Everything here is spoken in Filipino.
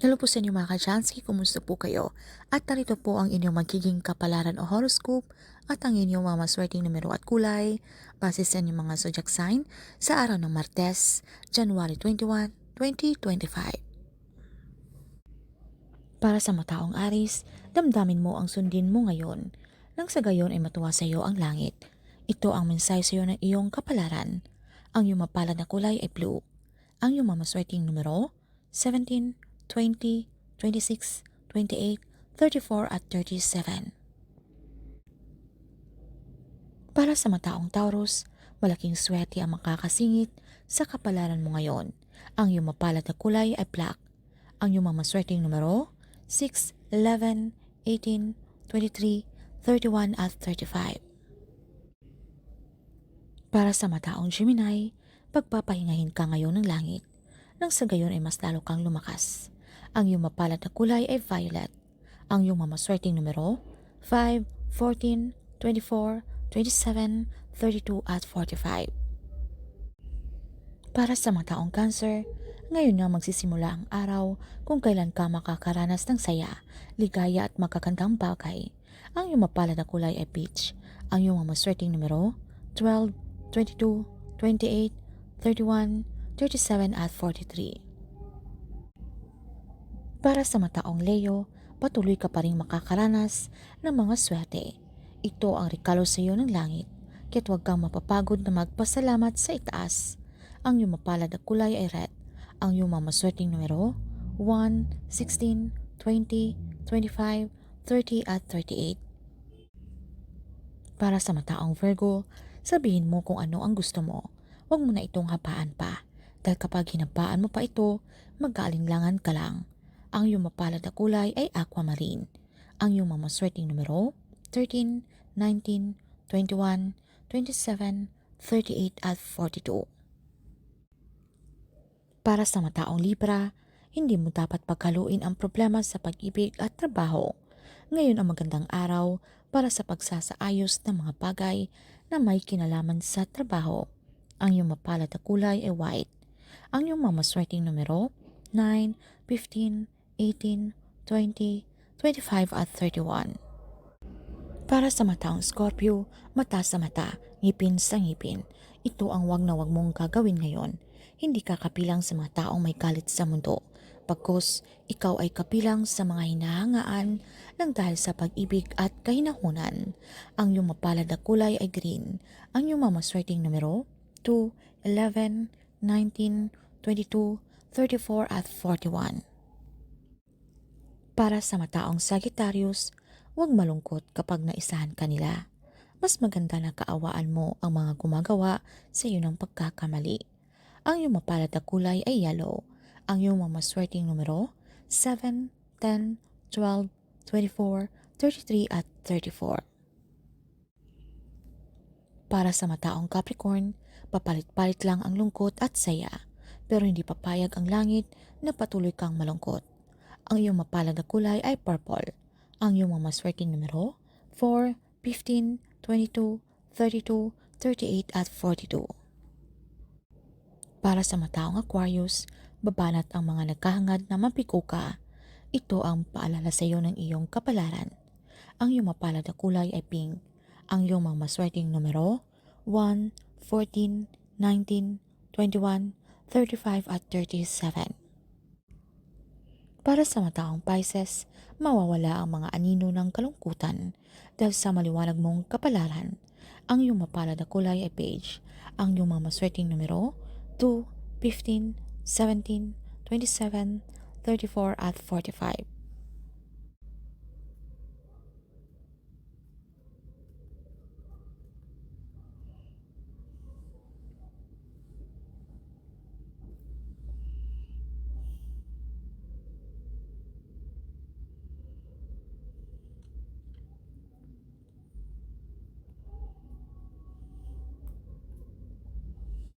Hello po sa inyo mga ka-Chansky, kumusta po kayo? At narito po ang inyong magiging kapalaran o horoscope at ang inyong mga maswerteng numero at kulay base sa inyong mga zodiac sign sa araw ng Martes, January 21, 2025. Para sa mataong Aris, damdamin mo ang sundin mo ngayon nang sa gayon ay matuwa sa iyo ang langit. Ito ang mensahe sa iyo ng iyong kapalaran. Ang iyong mapalad na kulay ay blue. Ang iyong mamaswerteng numero 17, 20, 26, 28, 34 at 37. Para sa mataong Taurus, malaking swerte ang makakasingit sa kapalaran mo ngayon. Ang iyong mapalad na kulay ay black. Ang iyong mamaswerteng numero 6, 11, 18, 23, 31 at 35. Para sa mataong Gemini, pagpapahingahin ka ngayon ng langit. Nang sa gayon ay mas lalo kang lumakas. Ang iyong mapalad na kulay ay violet. Ang iyong mamaswerteng numero 5, 14, 24, 27, 32 at 45. Para sa mataong Cancer, ngayon na magsisimula ang araw kung kailan ka makakaranas ng saya, ligaya at magkakandang bagay. Ang iyong mapalad na kulay ay peach. Ang iyong mamaswerteng numero 12, 22, 28, 31, 37 at 43. Para sa mataong Leo, patuloy ka pa rin makakaranas ng mga swerte. Ito ang regalo sa iyo ng langit, kaya't huwag kang mapapagod na magpasalamat sa itaas. Ang iyong mapalad na kulay ay red. Ang iyong mamaswerteng numero 1, 16, 20, 25, 30 at 38. Para sa mataong Virgo, sabihin mo kung ano ang gusto mo. Huwag mo na itong hapaan pa, dahil kapag hinapaan mo pa ito, mag-aalinlangan ka lang. Ang iyong mapalad na kulay ay aquamarine. Ang iyong mamaswerteng numero 13, 19, 21, 27, 38 at 42. Para sa mataong Libra, hindi mo dapat paghaluin ang problema sa pag-ibig at trabaho. Ngayon ang magandang araw para sa pagsasaayos ng mga bagay na may kinalaman sa trabaho. Ang iyong mapalad na kulay ay white. Ang iyong mamaswerteng numero 9, 15, 18, 20, 25 at 31. Para sa mataong Scorpio, mata sa mata, ngipin sa ngipin. Ito ang wag na wag mong gagawin ngayon. Hindi ka kapilang sa mga taong may galit sa mundo. Pagkus, ikaw ay kapilang sa mga hinahangaan ng dahil sa pag-ibig at kahinahunan. Ang iyong mapalad na kulay ay green. Ang iyong mamaswerteng numero 2, 11, 19, 22, 34 at 41. Para sa mataong Sagittarius, huwag malungkot kapag naisahan ka nila. Mas maganda na kaawaan mo ang mga gumagawa sa iyo ng pagkakamali. Ang iyong mapalad na kulay ay yellow. Ang iyong mamaswerteng numero 7, 10, 12, 24, 33 at 34. Para sa mataong Capricorn, papalit-palit lang ang lungkot at saya, pero hindi papayag ang langit na patuloy kang malungkot. Ang iyong mapalad na kulay ay purple. Ang iyong mamaswerteng numero 4, 15, 22, 32, 38 at 42. Para sa mataong Aquarius, babanat ang mga nagkahangad na mapiko ka. Ito ang paalala sa iyo ng iyong kapalaran. Ang iyong mapalad na kulay ay pink. Ang iyong mga maswerteng numero 1, 14, 19, 21, 35 at 37. Para sa mataong Pisces, mawawala ang mga anino ng kalungkutan dahil sa maliwanag mong kapalaran. Ang iyong mapalad na kulay ay beige. Ang iyong mga maswerteng numero 2, 15, 17, 27, 34 at 45.